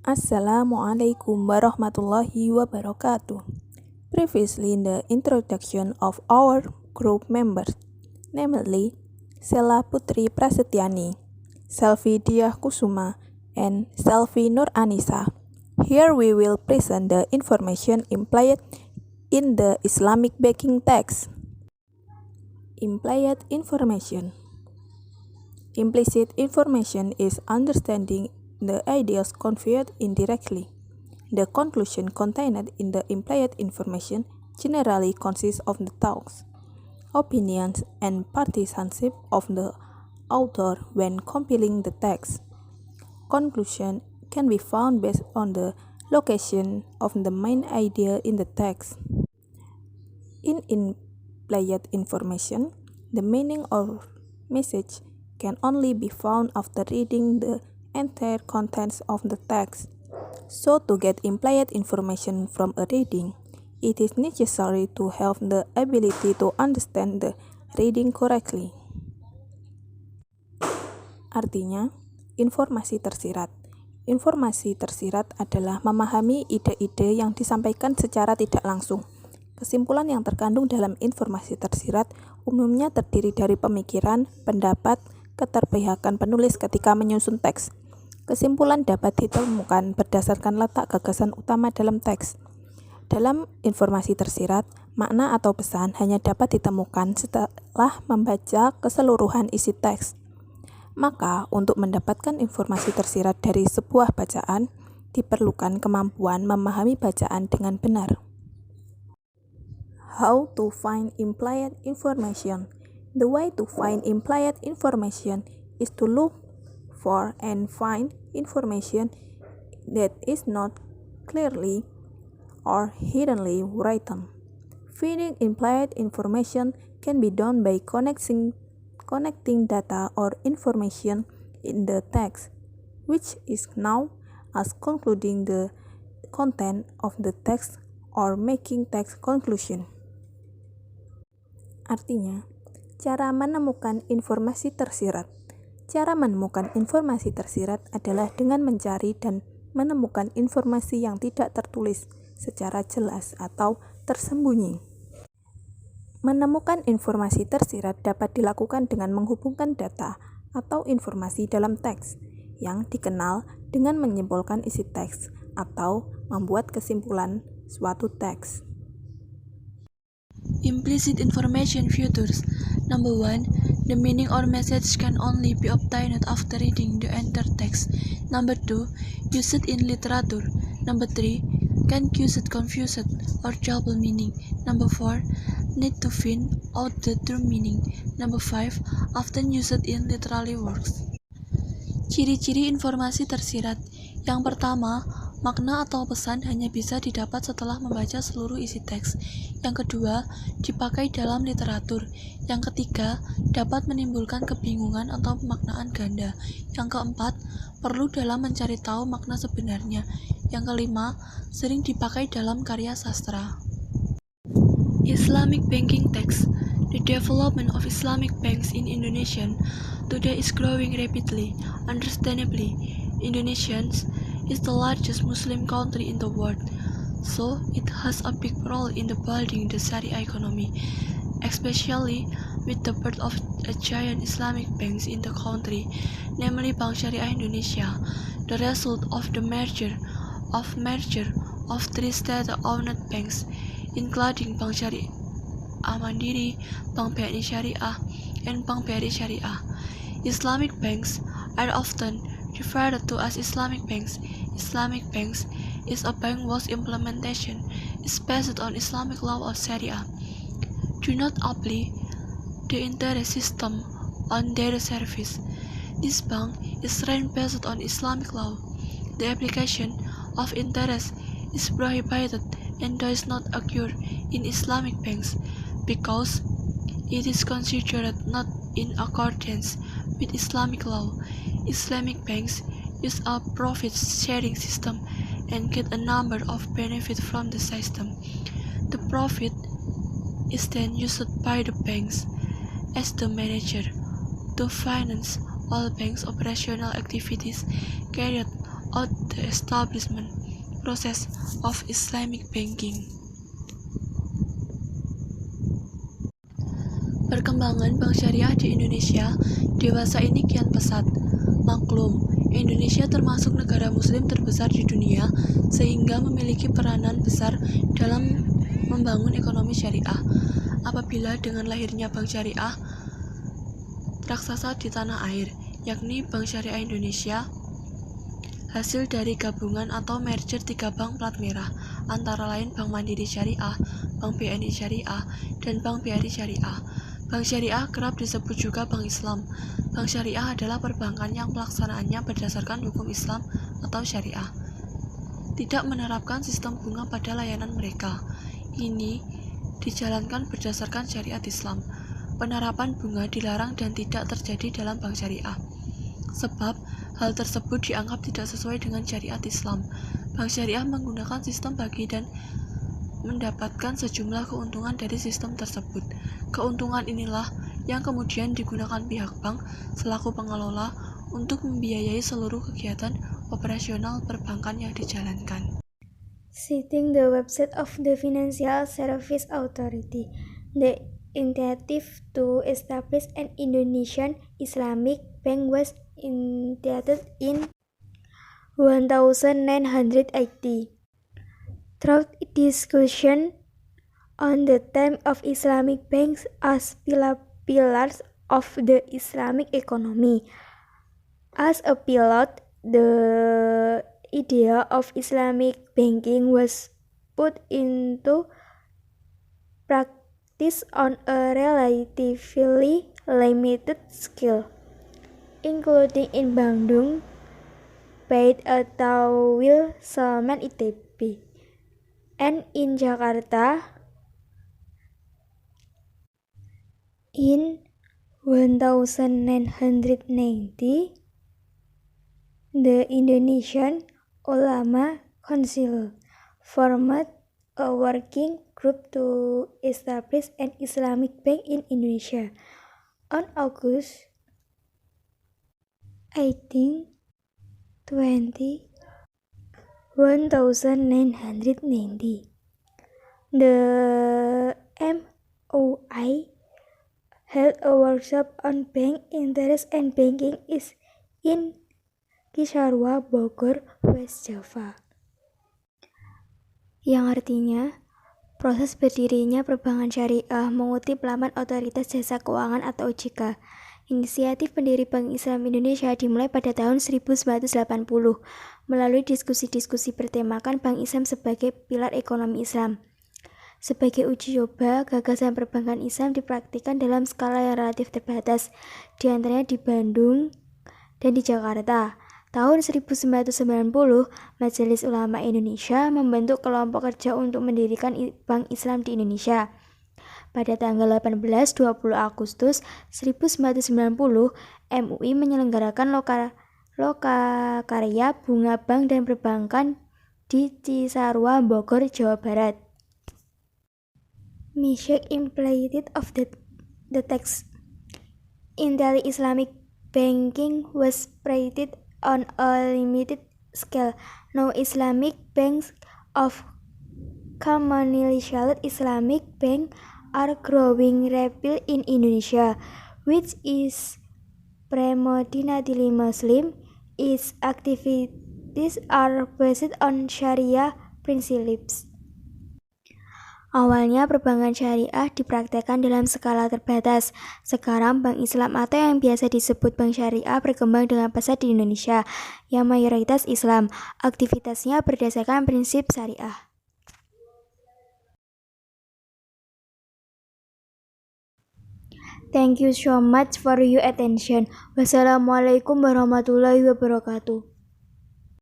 Assalamualaikum warahmatullahi wabarakatuh. Previously in the introduction of our group members, namely Sela Putri Prasetyani, Selvi Diah Kusuma, and Selvi Nur Anissa, here we will present the information implied in the Islamic banking text. Implied information. Implicit information is understanding the ideas conveyed indirectly. The conclusion contained in the implied information generally consists of the thoughts, opinions, and partisanship of the author when compiling the text. Conclusion can be found based on the location of the main idea in the text. In implied information, the meaning or message can only be found after reading the entire contents of the text. So to get implied information from a reading, it is necessary to have the ability to understand the reading correctly. Artinya, informasi tersirat. Informasi tersirat adalah memahami ide-ide yang disampaikan secara tidak langsung. Kesimpulan yang terkandung dalam informasi tersirat umumnya terdiri dari pemikiran, pendapat, keterpihakan penulis ketika menyusun teks. Kesimpulan dapat ditemukan berdasarkan letak gagasan utama dalam teks. Dalam informasi tersirat, makna atau pesan hanya dapat ditemukan setelah membaca keseluruhan isi teks. Maka, untuk mendapatkan informasi tersirat dari sebuah bacaan, diperlukan kemampuan memahami bacaan dengan benar. How to find implied information? The way to find implied information is to look for and find information that is not clearly or hiddenly written. Finding implied information can be done by connecting data or information in the text, which is known as concluding the content of the text or making text conclusion. Artinya, cara menemukan informasi tersirat. Cara menemukan informasi tersirat adalah dengan mencari dan menemukan informasi yang tidak tertulis secara jelas atau tersembunyi. Menemukan informasi tersirat dapat dilakukan dengan menghubungkan data atau informasi dalam teks yang dikenal dengan menyimpulkan isi teks atau membuat kesimpulan suatu teks. Implicit information features. Number 1. The meaning or message can only be obtained after reading the entire text. Number 2. Used in literature. Number 3. Can cause confused or double meaning. Number 4. Need to find out the true meaning. Number 5. Often used in literary works. Ciri-ciri informasi tersirat. Yang pertama, makna atau pesan hanya bisa didapat setelah membaca seluruh isi teks. Yang kedua, dipakai dalam literatur. Yang ketiga, dapat menimbulkan kebingungan atau pemaknaan ganda. Yang keempat, perlu dalam mencari tahu makna sebenarnya. Yang kelima, sering dipakai dalam karya sastra. Islamic banking text. The development of Islamic banks in Indonesia today is growing rapidly. Understandably, Indonesia is the largest Muslim country in the world, so it has a big role in the building the Sharia economy, especially with the birth of a giant Islamic banks in the country, namely Bank Syariah Indonesia, the result of the merger of three state-owned banks, including Bank Syariah Mandiri, Bank BNI Syariah, and Bank BRI Syariah. Islamic banks are often referred to as Islamic banks. Islamic banks is a bank whose implementation is based on Islamic law or Sharia. Do not apply the interest system on their service. This bank is run based on Islamic law. The application of interest is prohibited and does not occur in Islamic banks because it is considered not in accordance with Islamic law. Islamic banks use a profit-sharing system and get a number of benefits from the system. The profit is then used by the banks as the manager to finance all banks' operational activities carried out the establishment process of Islamic banking. Perkembangan bank syariah di Indonesia dewasa ini kian pesat. Maklum, Indonesia termasuk negara muslim terbesar di dunia sehingga memiliki peranan besar dalam membangun ekonomi syariah. Apabila dengan lahirnya bank syariah raksasa di tanah air, yakni Bank Syariah Indonesia, hasil dari gabungan atau merger 3 bank plat merah, antara lain Bank Mandiri Syariah, Bank BNI Syariah, dan Bank BRI Syariah. Bank Syariah kerap disebut juga Bank Islam. Bank Syariah adalah perbankan yang pelaksanaannya berdasarkan hukum Islam atau Syariah, tidak menerapkan sistem bunga pada layanan mereka. Ini dijalankan berdasarkan syariat Islam. Penerapan bunga dilarang dan tidak terjadi dalam bank syariah, sebab hal tersebut dianggap tidak sesuai dengan syariat Islam. Bank syariah menggunakan sistem bagi dan mendapatkan sejumlah keuntungan dari sistem tersebut. Keuntungan inilah yang kemudian digunakan pihak bank selaku pengelola untuk membiayai seluruh kegiatan operasional perbankan yang dijalankan. Citing the website of the Financial Services Authority, the initiative to establish an Indonesian Islamic Bank was initiated in 1980. Through discussion on the theme of Islamic banks as pillars of the Islamic economy. As a pilot, the idea of Islamic banking was put into practice on a relatively limited scale, including in Bandung, Bait Atawil Salman ITB, and in Jakarta in 1990. The Indonesian Ulama Council formed a working group to establish an Islamic bank in Indonesia. On August 18, 20, 1990, the MOI held a workshop on bank interest and banking is in Cisarua, Bogor, West Java. Yang artinya, proses berdirinya perbankan syariah mengutip laman Otoritas Jasa Keuangan atau OJK. Inisiatif pendiri Bank Islam Indonesia dimulai pada tahun 1980 melalui diskusi-diskusi bertemakan Bank Islam sebagai pilar ekonomi Islam. Sebagai uji coba, gagasan perbankan Islam dipraktikkan dalam skala yang relatif terbatas, di antaranya di Bandung dan di Jakarta. Tahun 1990, Majelis Ulama Indonesia membentuk kelompok kerja untuk mendirikan Bank Islam di Indonesia. Pada tanggal 18-20 Agustus 1990, MUI menyelenggarakan lokakarya bunga bank dan perbankan di Cisarua, Bogor, Jawa Barat. Mission implemented of the text. Intel Islamic banking was created on a limited scale. No Islamic banks of commonly shelled Islamic bank are growing rapidly in Indonesia, which is predominantly Muslim. Its activities are based on Sharia principles. Awalnya perbankan syariah dipraktekkan dalam skala terbatas. Sekarang Bank Islam atau yang biasa disebut Bank Syariah berkembang dengan pesat di Indonesia yang mayoritas Islam. Aktivitasnya berdasarkan prinsip syariah. Thank you so much for your attention. Wassalamualaikum warahmatullahi wabarakatuh.